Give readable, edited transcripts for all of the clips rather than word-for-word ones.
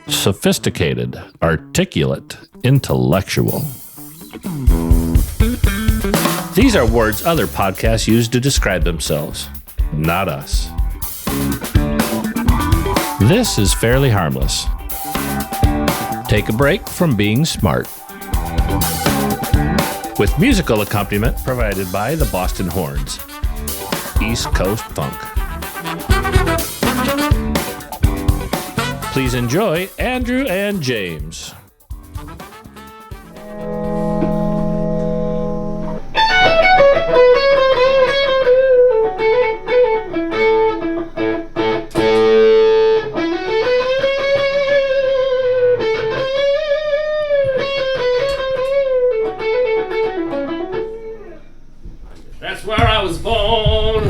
Sophisticated, articulate, intellectual. These are words other podcasts use to describe themselves, not us. This is Fairly Harmless. Take a break from being smart. With musical accompaniment provided by the Boston Horns. East Coast Funk. Please enjoy Andrew and James. That's where I was born.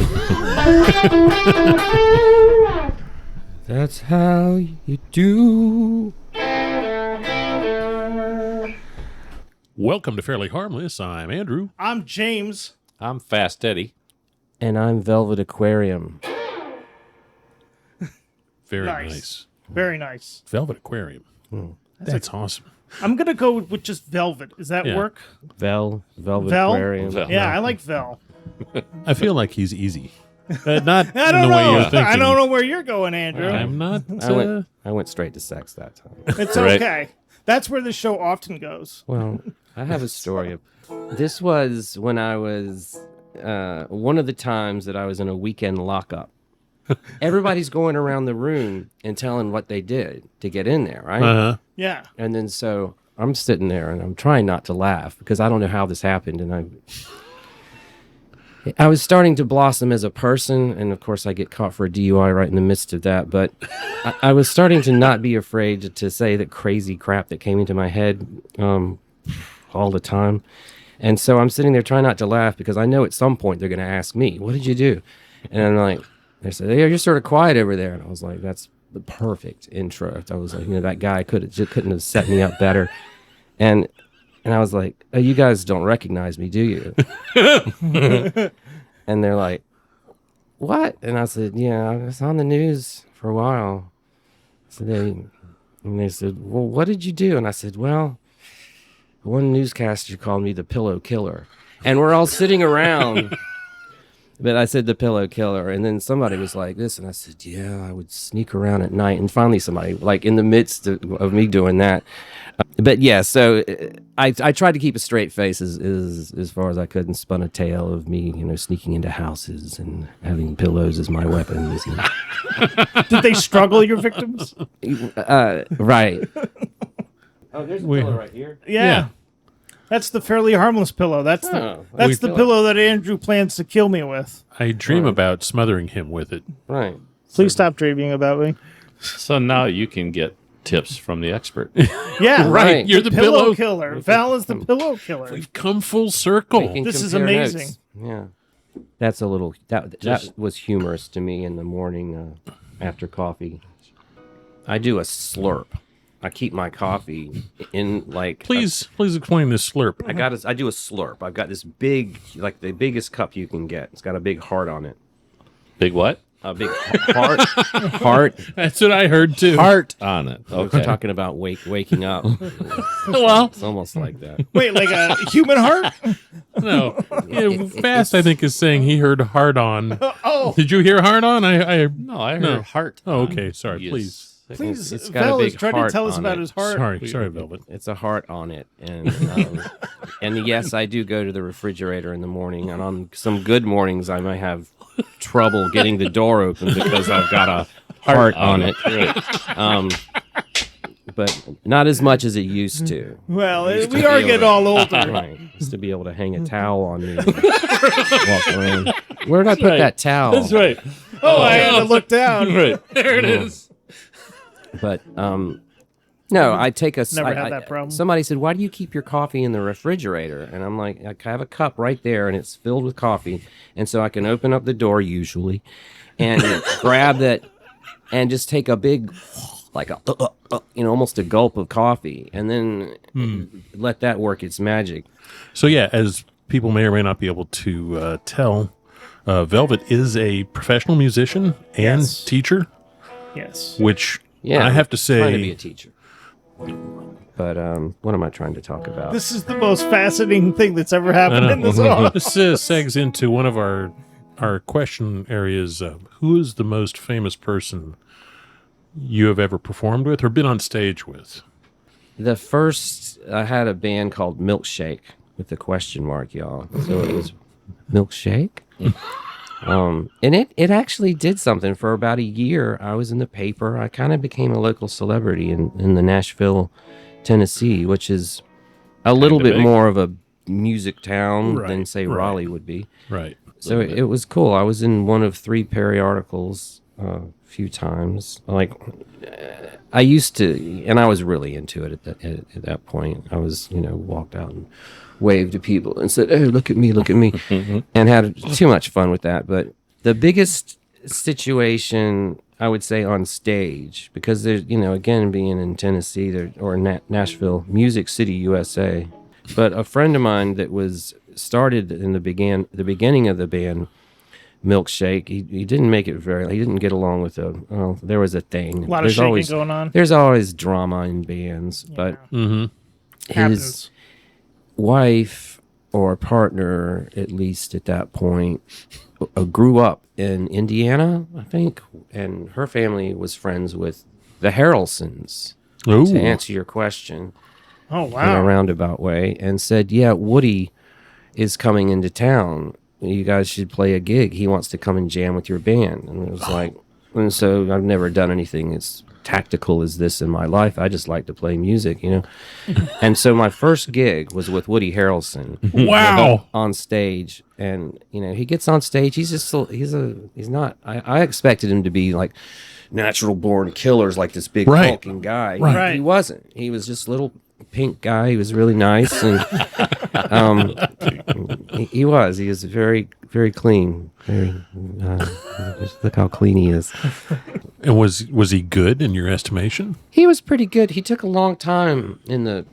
That's how you do. Welcome to Fairly Harmless. I'm Andrew. I'm James. I'm Fast Eddie. And I'm Velvet Aquarium. Very nice. Very nice. Velvet Aquarium. That's awesome. I'm going to go with just Velvet. Does that work? Velvet Vel? Aquarium. Yeah, I like Vel. I feel like he's easy. Not I in don't the way know. you're thinking. I don't know where you're going, Andrew. I'm not. I went straight to sex that time. It's Right. okay. That's where the show often goes. Well, I have a story. This was when I was one of the times that I was in a weekend lockup. Everybody's going around the room and telling what they did to get in there, right? Uh-huh. Yeah. And then so I'm sitting there and I'm trying not to laugh because I don't know how this happened. And I was starting to blossom as a person. And of course I get caught for a DUI right in the midst of that. But I was starting to not be afraid to say the crazy crap that came into my head all the time. And so I'm sitting there trying not to laugh because I know at some point they're going to ask me, what did you do? And I'm like, they said, hey, you're sort of quiet over there. And I was like, that's the perfect intro. I was like, that guy couldn't have set me up better. And I was like, oh, you guys don't recognize me, do you? And they're like, what? And I said, yeah, I was on the news for a while. So and they said, well, what did you do? And I said, well, one newscaster called me the pillow killer. And we're all sitting around. But I said the pillow killer, and then somebody was like this, and I said, yeah, I would sneak around at night. And finally somebody, like in the midst of me doing that. But yeah, so I tried to keep a straight face as far as I could and spun a tale of me, sneaking into houses and having pillows as my weapons. Did they struggle, your victims? Right. Oh, there's a pillow right here. Yeah. That's the Fairly Harmless pillow. That's the pillow that Andrew plans to kill me with. I dream about smothering him with it. Right. Please stop dreaming about me. So now you can get tips from the expert. Yeah, Right. You're the pillow pillow. killer. Val is the pillow killer. We've come full circle. Making This is compare amazing. notes. Yeah. That's a little, that was humorous to me in the morning after coffee. I do a slurp. I keep my coffee in like. Please explain this slurp. I do a slurp. I've got this big, like the biggest cup you can get. It's got a big heart on it. Big what? A big heart. That's what I heard too. Heart On it. We're Okay. talking about waking up. Well, It's almost like that. Wait, like a human heart? no. Yeah, Fast, I think, is saying he heard hard on. Oh, Did you hear hard on? No, I heard No. heart. Oh, okay. Sorry. Yes. Please. please. It's got a Val is big trying to heart tell us on about it. his heart. Sorry, Velvet. It's a heart on it, and yes, I do go to the refrigerator in the morning, and on some good mornings, I might have trouble getting the door open because I've got a heart on it. But not as much as it used to. Well, Used to we be are able getting to- all older. Right, used to be able to hang a towel on me, and walk around. Where did I put that towel? That's right. Oh, I had to look down. Right. There it is. But no, I take a. Never had that problem. Somebody said, "Why do you keep your coffee in the refrigerator?" And I'm like, "I have a cup right there, and it's filled with coffee, and so I can open up the door usually, and grab that, and just take a big, like a, almost a gulp of coffee, and then let that work its magic." So yeah, as people may or may not be able to tell, Velvet is a professional musician and Yes. teacher, Yes. which Yeah, I have to trying to be say, a teacher. But what am I trying to talk about? This is the most fascinating thing that's ever happened in this office. this segs into one of our question areas. Who is the most famous person you have ever performed with or been on stage with? The first, I had a band called Milkshake with a question mark, y'all. So it was Milkshake. And it actually did something for about a year. I was in the paper. I kind of became a local celebrity in the Nashville, Tennessee, which is a little bit big. more of a music town than, Right, say, right. Raleigh would be. Right. So it was cool. I was in one of 3 Perry articles a few times. Like, I used to, and I was really into it at that point. I was, walked out and waved to people and said, "Oh, look at me," and had too much fun with that. But the biggest situation, I would say, on stage, because there's, again, being in Tennessee or Nashville, Music City, USA. But a friend of mine that was started in the beginning of the band Milkshake, he didn't make it he didn't get along with there was a thing. A lot of shaking going on. There's always drama in bands, but his Happens. wife or partner, at least at that point, grew up in Indiana, I think, and her family was friends with the Harrelsons, Ooh. to answer your question Oh, in a wow. roundabout way, and said, "Yeah, Woody is coming into town. You guys should play a gig. He wants to come and jam with your band." And it was like, and so I've never done anything as tactical as this in my life. I just like to play music, And so my first gig was with Woody Harrelson. Wow. On stage, and he gets on stage. He's just he's not. I expected him to be like natural born killers, like this big Right. hulking guy. Right. He wasn't. He was just a little pink guy. He was really nice, and he was very, very clean. Very just look how clean he is. And was he good in your estimation? He was pretty good. He took a long time in the.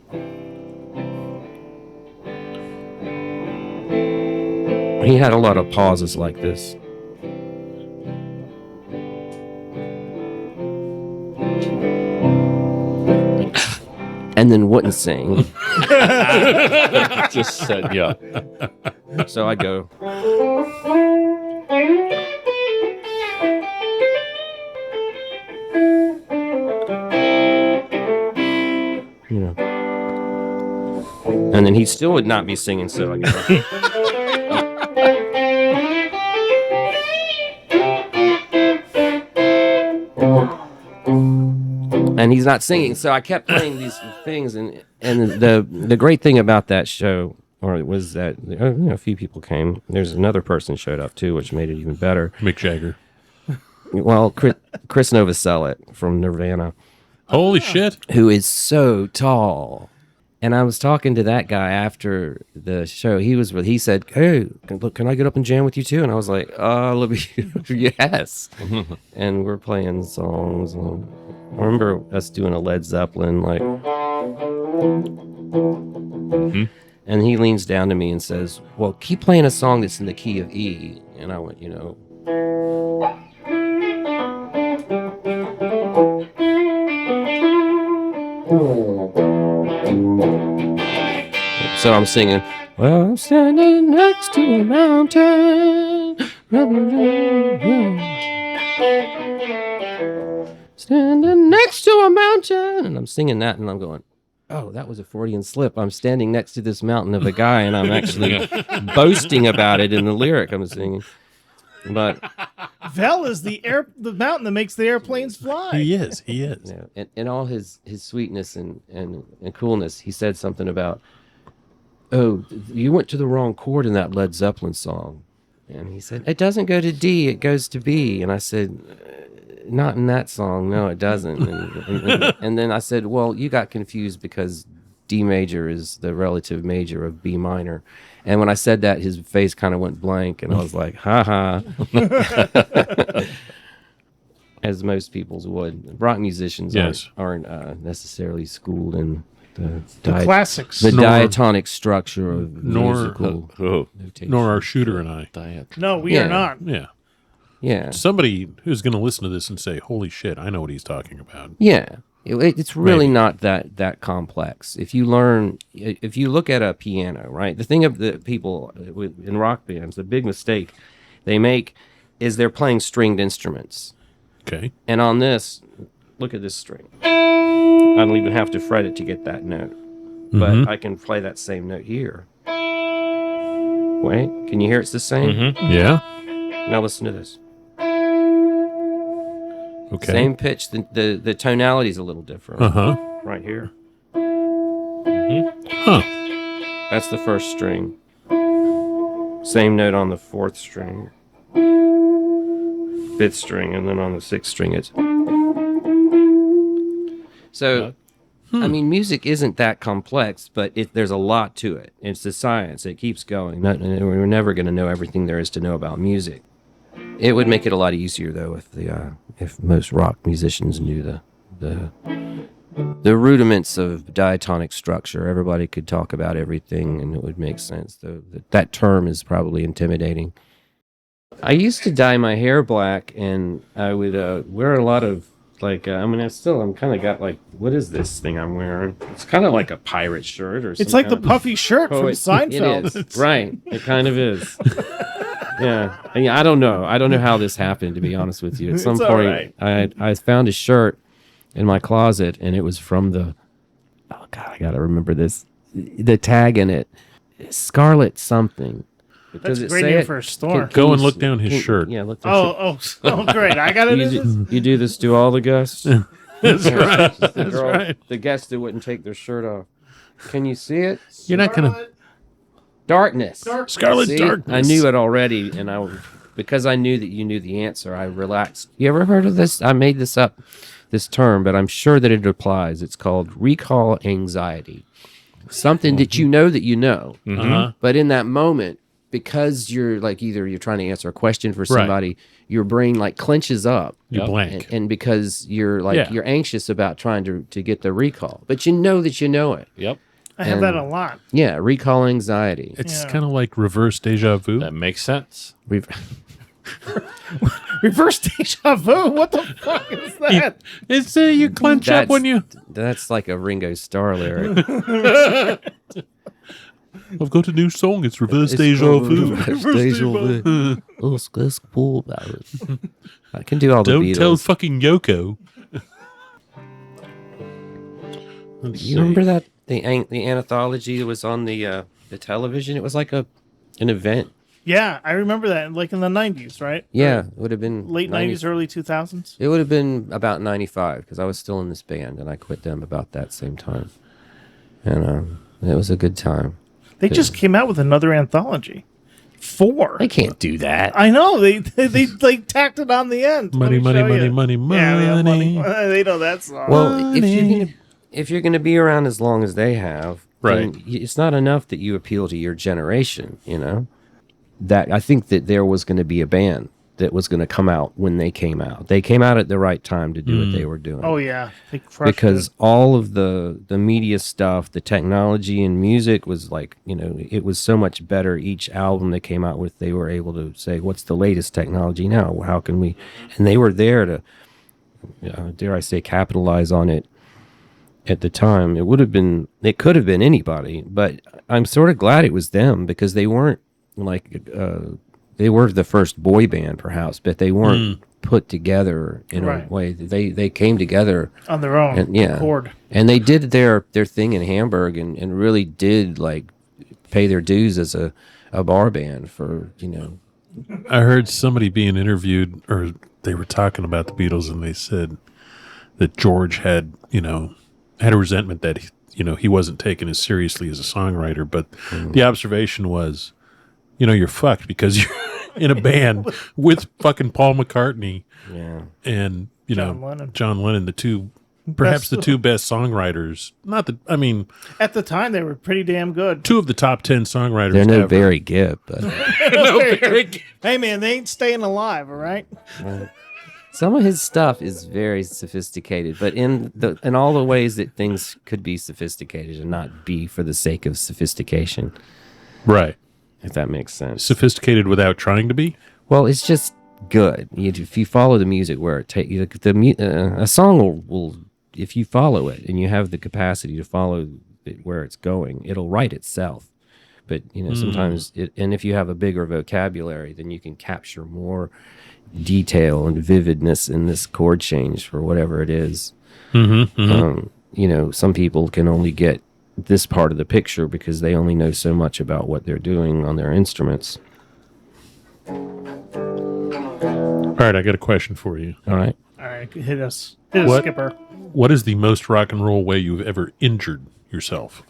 He had a lot of pauses like this. And then wouldn't sing. Just said, yeah. So I'd go. And then he still would not be singing, so I go. And he's not singing, so I kept playing these things, and the great thing about that show, was that a few people came. There's another person showed up too, which made it even better. Mick Jagger. Well, Chris Novoselic from Nirvana, Holy shit. who is so tall. And I was talking to that guy after the show. He said, "Hey, can I get up and jam with you too?" And I was like, "Let me, yes." And we're playing songs. And I remember us doing a Led Zeppelin, like. And he leans down to me and says, "Well, keep playing a song that's in the key of E." And I went, So I'm singing, "Well, I'm standing next to a mountain. Standing next to a mountain." And I'm singing that, and I'm going, "Oh, that was a Freudian slip. I'm standing next to this mountain of a guy, and I'm actually boasting about it in the lyric I'm singing." But Vel is the mountain that makes the airplanes fly. He is. in all his sweetness and coolness, he said something about, "Oh, you went to the wrong chord in that Led Zeppelin song." And he said, "It doesn't go to D, it goes to B." And I said, "Not in that song. No, it doesn't." And then I said, "Well, you got confused because D major is the relative major of B minor." And when I said that, his face kind of went blank, and I was like, "Ha ha." As most people's would. Rock musicians Yes. aren't necessarily schooled in The classics. The diatonic structure of musical notation. Nor our shooter and I. No, we are not. Yeah. Yeah. Somebody who's going to listen to this and say, holy shit, I know what he's talking about. Yeah. It's really not that complex. If you look at a piano, right? The thing of the people in rock bands, the big mistake they make is they're playing stringed instruments. Okay. And on this, look at this string. I don't even have to fret it to get that note. But I can play that same note here. Wait, can you hear it's the same? Yeah. Now listen to this. Okay. Same pitch, the tonality is a little different. Right here. Huh. That's the first string. Same note on the fourth string. Fifth string, and then on the sixth string it's... So, I mean, music isn't that complex, but there's a lot to it. It's a science. It keeps going. We're never going to know everything there is to know about music. It would make it a lot easier, though, if most rock musicians knew the rudiments of diatonic structure. Everybody could talk about everything, and it would make sense. Though that term is probably intimidating. I used to dye my hair black, and I would wear a lot of I'm kind of got what is this thing I'm wearing? It's kind of like a pirate shirt or something. It's like the puffy shirt from Seinfeld. It is. Right. It kind of is. Yeah. I don't know. I don't know how this happened, to be honest with you. At some point, I found a shirt in my closet, and it was from oh, God, I got to remember this. The tag in it, Scarlet something. That's a great name for a store. Go and look down his shirt. Yeah, look. Oh, great! I got it. You do this to all the guests. That's right. That's right. The guests that wouldn't take their shirt off. Can you see it? You're not gonna. Darkness. Scarlet See? darkness. I knew it already, and because I knew that you knew the answer, I relaxed. You ever heard of this? I made this up, this term, but I'm sure that it applies. It's called recall anxiety. Something that you know, but in that moment, because you're either you're trying to answer a question for somebody, your brain clenches up. You blank. And because you're you're anxious about trying to get the recall, but you know that you know it. Yep. I have that a lot. Yeah, recall anxiety. It's kind of like reverse deja vu. That makes sense. Reverse deja vu? What the fuck is that? It's you clench up when you... That's like a Ringo Starr lyric. I've got a new song. It's reverse deja vu. Reverse deja vu. Oh, let's cool about it. I can do all the Beatles. Don't tell fucking Yoko. You remember that the anthology that was on the television? It was like an event. Yeah, I remember that. In the 90s, right? Yeah, it would have been late 90s, early 2000s. It would have been about 95 because I was still in this band and I quit them about that same time. And it was a good time. They just came out with another anthology. 4. They can't do that. I know. They tacked it on the end. Money. Yeah, we have money. They know that song. Well, if you're gonna be around as long as they have, right? It's not enough that you appeal to your generation. That I think that there was going to be a band that was going to come out when they came out. They came out at the right time to do what they were doing. Oh yeah, they crushed because it. all of the media stuff, the technology and music was it was so much better. Each album they came out with, they were able to say, "What's the latest technology now? How can we?" And they were there to, dare I say, capitalize on it. At the time, it could have been anybody, but I'm sort of glad it was them because they weren't they were the first boy band, perhaps, but they weren't put together in a way. They came together on their own accord. And they did their thing in Hamburg and really did pay their dues as a bar band for. I heard somebody being interviewed, or they were talking about the Beatles, and they said that George had a resentment that he wasn't taken as seriously as a songwriter, but the observation was, you're fucked because you're in a band with fucking Paul McCartney and John Lennon, the two best songwriters. At the time they were pretty damn good. 2 of the top 10 songwriters. They're no ever. Barry Gibb, but Hey man, they ain't staying alive, all right? Some of his stuff is very sophisticated, but in all the ways that things could be sophisticated and not be for the sake of sophistication, Right. if that makes sense. Sophisticated without trying to be? Well, it's just good. If you follow the music where it takes a song will, if you follow it and you have the capacity to follow it where it's going, it'll write itself. But sometimes and if you have a bigger vocabulary, then you can capture more detail and vividness in this chord change for whatever it is. Some people can only get this part of the picture because they only know so much about what they're doing on their instruments. All right, I got a question for you. All right. All right, hit us, What- Skipper. What is the most rock and roll way you've ever injured yourself?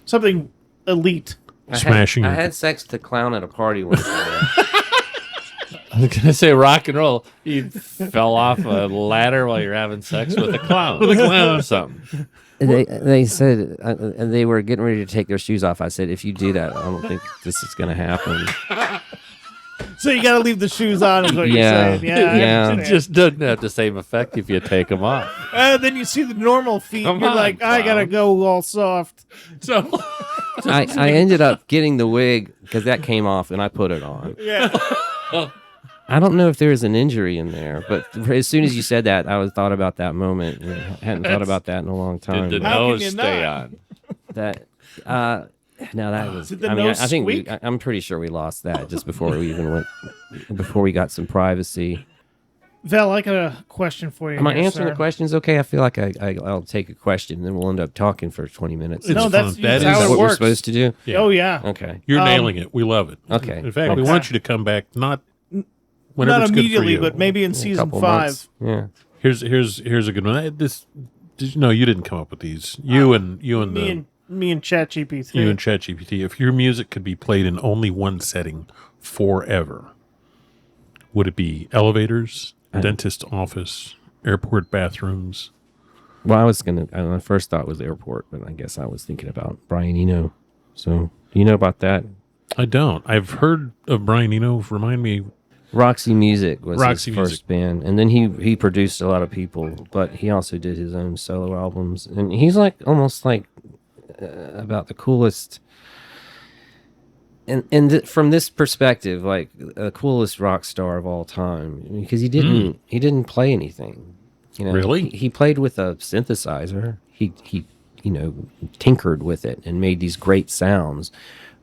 Something elite. Smashing I your- had sex with a clown at a party once. I was gonna say rock and roll. You fell off a ladder while you're having sex with a clown. With a clown or something. They said they were getting ready to take their shoes off. I said, if you do that, I don't think this is going to happen. So you got to leave the shoes on, is what Yeah. you're saying. Yeah. I Yeah. understand. It just doesn't have the same effect if you take them off. Then you see the normal feet. Come You're on, like, I got to clown. go all soft. So I ended up getting the wig because that came off and I put it on. Yeah. I don't know if there was an injury in there, but as soon as you said that, thought about that moment. And hadn't thought about that in a long time. did the How can nose you stay not? on? That no, that was. Did the I mean, nose I think squeak? I'm pretty sure we lost that just before we even went. Before we got some privacy. Val, I got a question for you. Am I here, answering sir. the questions okay? I feel like I'll take a question and then we'll end up talking for 20 minutes. It's No, fun. that's That how is Is that it what works. we're supposed to do? Yeah. Oh, yeah. Okay. You're nailing it. We love it. Okay. In fact, we Okay. want you to come back not whenever Not it's good for immediately, you. but maybe in A season couple 5. months. Yeah. Here's a good one. No, you didn't come up with these. You and Me and ChatGPT. you and ChatGPT. If your music could be played in only one setting forever, would it be elevators, dentist office, airport bathrooms? Well, my first thought was airport, but I guess I was thinking about Brian Eno. So, do you know about that? I don't. I've heard of Brian Eno. Remind me. Roxy Music was Roxy his Music. first band, and then he produced a lot of people, but he also did his own solo albums, and he's almost about the coolest. And from this perspective, like the coolest rock star of all time, because he didn't play anything. Really? He played with a synthesizer. He tinkered with it and made these great sounds.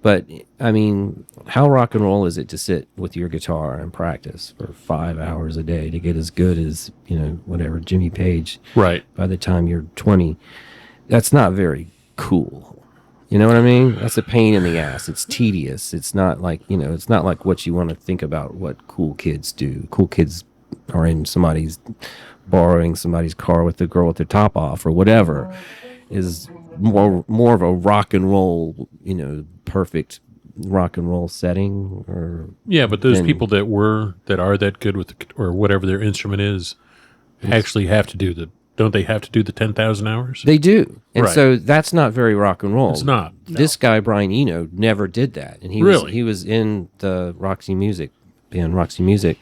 But I mean, how rock and roll is it to sit with your guitar and practice for 5 hours a day to get as good as whatever Jimmy Page? Right. By the time you're 20, that's not very cool. You know what I mean? That's a pain in the ass. It's tedious. It's not like it's not like what you want to think about what cool kids do. Cool kids are borrowing somebody's car with the girl with their top off or whatever. Is more of a rock and roll, perfect rock and roll setting, or Yeah, but those then- people that are that good with or whatever their instrument is, actually have to do don't they have to do the 10,000 hours? they do, and Right. so that's not very rock and roll. It's not. This guy Brian Eno never did that, and he was in the Roxy Music band, Roxy Music,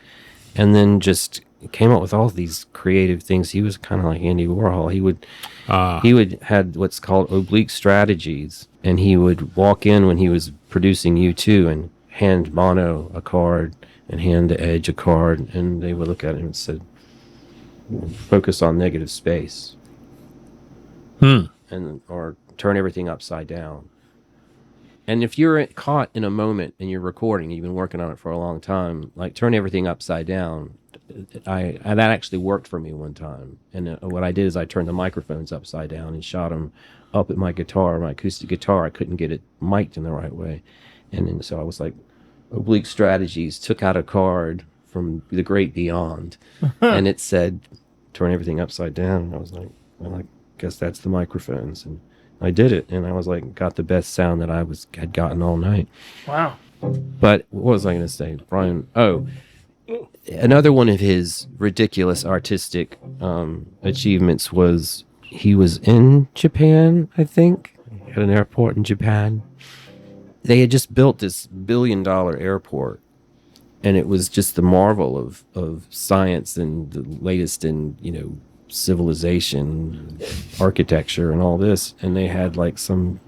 and then just came up with all these creative things. He was kind of like Andy Warhol. He would had what's called oblique strategies, and he would walk in when he was producing U2 and hand Mono a card and hand the Edge a card, and they would look at him and said, "Focus on negative space," or turn everything upside down. And if you're caught in a moment and you're recording, you've been working on it for a long time, like turn everything upside down. That actually worked for me one time. And what I did is I turned the microphones upside down and shot them up at my guitar, my acoustic guitar. I couldn't get it mic'd in the right way. And then, so I was like, oblique strategies, took out a card from the great beyond, and it said, turn everything upside down. And I was like, well, I guess that's the microphones. And I did it, and I was like, got the best sound that I had gotten all night. Wow. But what was I going to say, Brian? Oh, another one of his ridiculous artistic achievements was he was in Japan, I think, at an airport in Japan. They had just built this $1 billion airport, and it was just the marvel of science and the latest in, civilization, architecture, and all this. And they had like some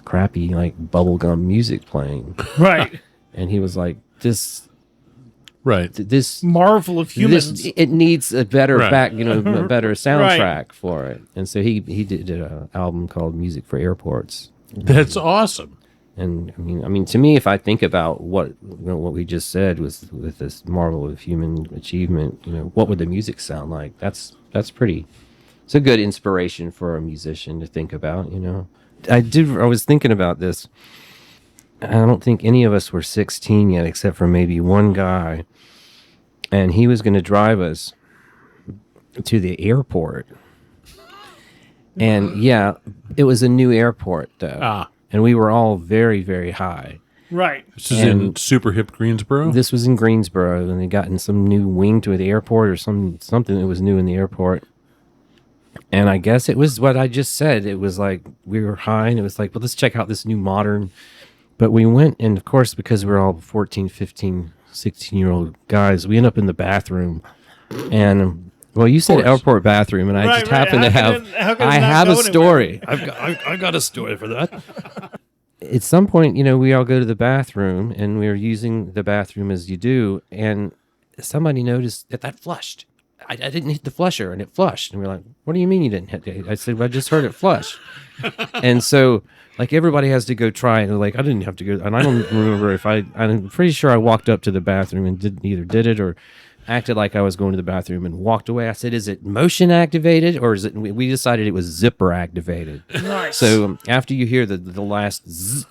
crappy like bubblegum music playing, Right. and he was like, Right. this Marvel of humans. it needs a better Right. a better soundtrack for it. And so he did an album called Music for Airports. That's awesome. And I mean, to me, if I think about what we just said with this marvel of human achievement, what would the music sound like? That's pretty. It's a good inspiration for a musician to think about. I was thinking about this. I don't think any of us were 16 yet, except for maybe one guy, and he was going to drive us to the airport. And yeah, it was a new airport though. And we were all very, very high. Right. This is in super hip Greensboro? This was in Greensboro, and they got in some new wing to the airport or something that was new in the airport. And I guess it was what I just said. It was like we were high, and it was like, well, let's check out this new modern. But we went, and of course, because we're all 14, 15, 16-year-old guys, we end up in the bathroom. And, well, you said airport bathroom, and I just happen to have a story. I got a story for that. At some point, we all go to the bathroom, and we were using the bathroom as you do, and somebody noticed that flushed. I didn't hit the flusher, and it flushed. And we're like, what do you mean you didn't hit it? I said, well, I just heard it flush. And so, like, everybody has to go try it. And like, I didn't have to go. And I don't remember I'm pretty sure I walked up to the bathroom and did it or acted like I was going to the bathroom and walked away. I said, is it motion activated or is it, we decided it was zipper activated. Nice. So after you hear the last zzz,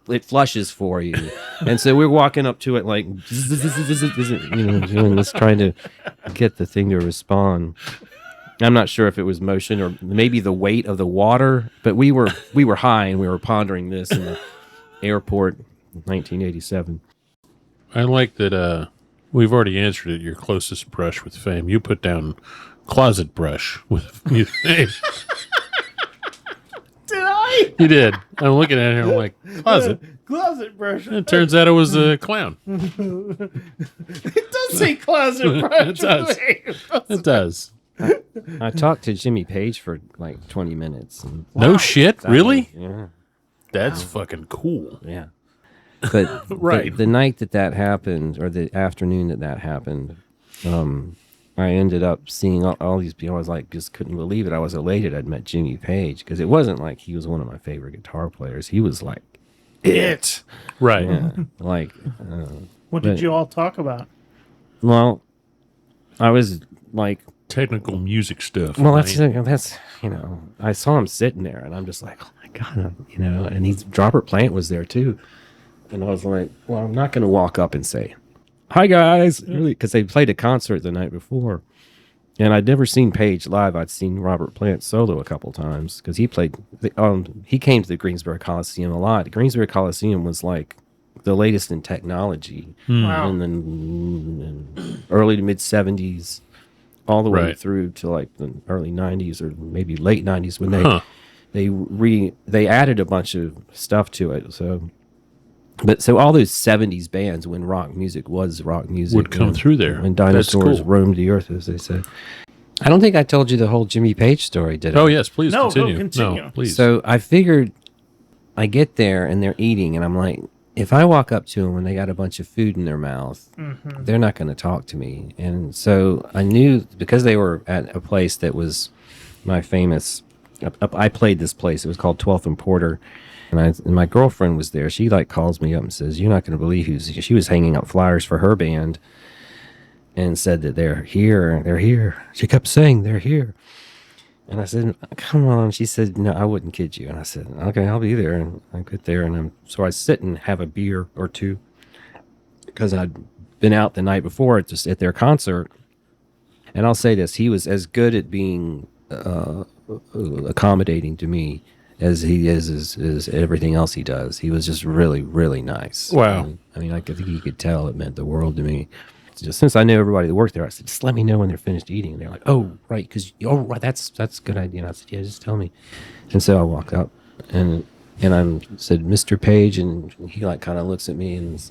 it flushes for you. And so we're walking up to it like, doing this, trying to get the thing to respond. I'm not sure if it was motion or maybe the weight of the water, but we were high and we were pondering this in the airport in 1987. I like that we've already answered it, your closest brush with fame. You put down closet brush with fame. Did I? You did. I'm looking at it and I'm like, closet? Closet brush. And it turns out it was a clown. It does say closet brush. It does. It does. I talked to Jimmy Page for like 20 minutes. And No shit? Really? yeah. That's fucking cool. Yeah. But Right. the night that happened, or the afternoon that happened, I ended up seeing all these people. I was like, just couldn't believe it. I was elated I'd met Jimmy Page because it wasn't like he was one of my favorite guitar players. He was like, it. Right. Yeah. Like, What did you all talk about? well, I was like, Technical music stuff. well, right? that's I saw him sitting there, and I'm just like, oh my god, and Robert Plant was there too, and I was like, well, I'm not going to walk up and say, hi guys, really, because they played a concert the night before, and I'd never seen Page live. I'd seen Robert Plant solo a couple times because he played. He came to the Greensboro Coliseum a lot. The Greensboro Coliseum was like the latest in technology, Wow. in the early to mid '70s. All the way Right. through to like the early '90s or maybe late '90s when they added a bunch of stuff to it. So all those '70s bands when rock music was rock music Would come through there. when That's dinosaurs cool. roamed the earth, as they said. I don't think I told you the whole Jimmy Page story, did I? Oh, yes. Please No, go continue. continue. No, please. So I figured I get there and they're eating, and I'm like, if I walk up to them and they got a bunch of food in their mouth, they're not going to talk to me. And so I knew, because they were at a place that was my famous, I played this place. It was called 12th and Porter. And my girlfriend was there. She like calls me up and says, you're not going to believe she was hanging out flyers for her band and said that they're here. She kept saying they're here. And I said, come on. She said, no, I wouldn't kid you. And I said, okay, I'll be there. And I get there, and so I sit and have a beer or two because I'd been out the night before just at their concert. And I'll say this, he was as good at being accommodating to me as he is everything else he does. He was just really, really nice. Wow. And, I mean, I think he could tell it meant the world to me. Just since I knew everybody that worked there, I said, just let me know when they're finished eating. And they're like, oh, right, right, that's a good idea. And I said, yeah, just tell me. And so I walked up and I said, Mr. Page, and he like kind of looks at me and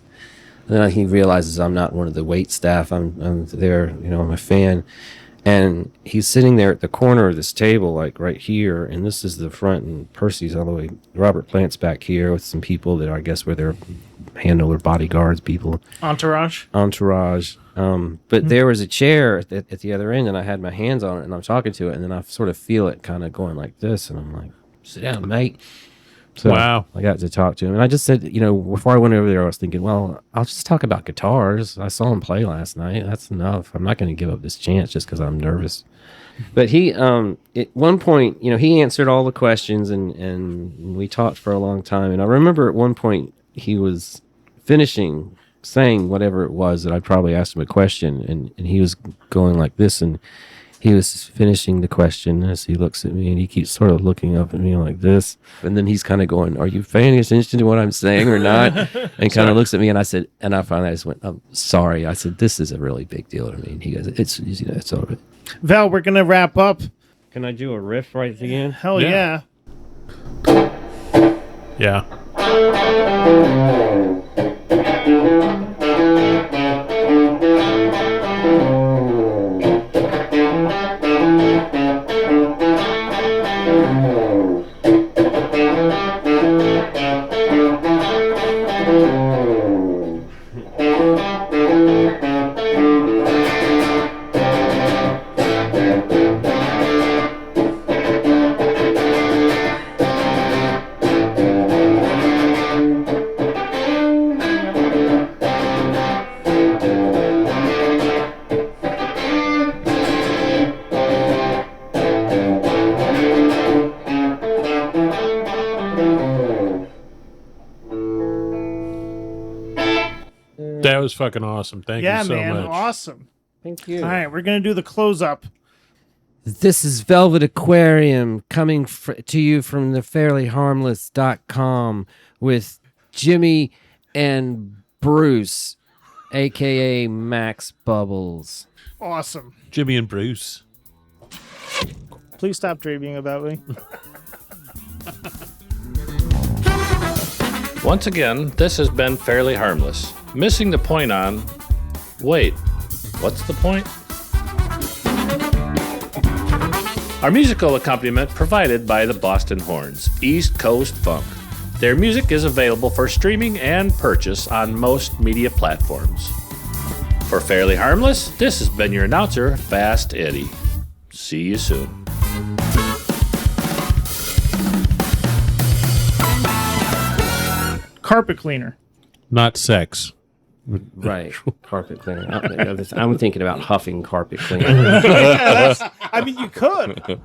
And then he realizes I'm not one of the wait staff. I'm there, I'm a fan. And he's sitting there at the corner of this table, like right here, and this is the front, and Percy's all the way. Robert Plant's back here with some people that I guess were their handler, bodyguards, people. Entourage. But there was a chair at the other end, and I had my hands on it, and I'm talking to it, and then I sort of feel it kind of going like this, and I'm like, sit down, mate. So Wow. I got to talk to him, and I just said, before I went over there, I was thinking, well, I'll just talk about guitars. I saw him play last night. That's enough. I'm not going to give up this chance just because I'm nervous. But he, at one point, he answered all the questions, and we talked for a long time. And I remember at one point he was saying whatever it was that I probably asked him a question, and he was going like this, and he was finishing the question as he looks at me, and he keeps sort of looking up at me like this. And then he's kind of going, are you paying attention to what I'm saying or not? And kind of looks at me, and I said, and I finally just went, I'm sorry. I said, this is a really big deal to me. And he goes, it's all right. Val, we're going to wrap up. Can I do a riff right at the end? Hell yeah. Yeah. That was fucking awesome. Thank you so man. much. Awesome. Thank you. All right, we're going to do the close up. This is Velvet Aquarium coming to you from the fairlyharmless.com with Jimmy and Bruce, a.k.a. Max Bubbles. Awesome. Jimmy and Bruce. Please stop dreaming about me. Once again, this has been Fairly Harmless. Missing the point on... Wait, what's the point? Our musical accompaniment provided by the Boston Horns, East Coast Funk. Their music is available for streaming and purchase on most media platforms. For Fairly Harmless, this has been your announcer, Fast Eddie. See you soon. Carpet cleaner. Not sex. Right. Carpet cleaner. I'm thinking about huffing carpet cleaner. I mean, you could.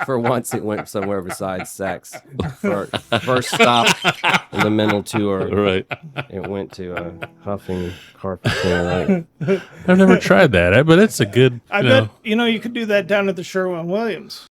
For once, it went somewhere besides sex. First stop in the mental tour. Right. It went to huffing carpet cleaner. I've never tried that, but it's a good. I bet, you could do that down at the Sherwin-Williams.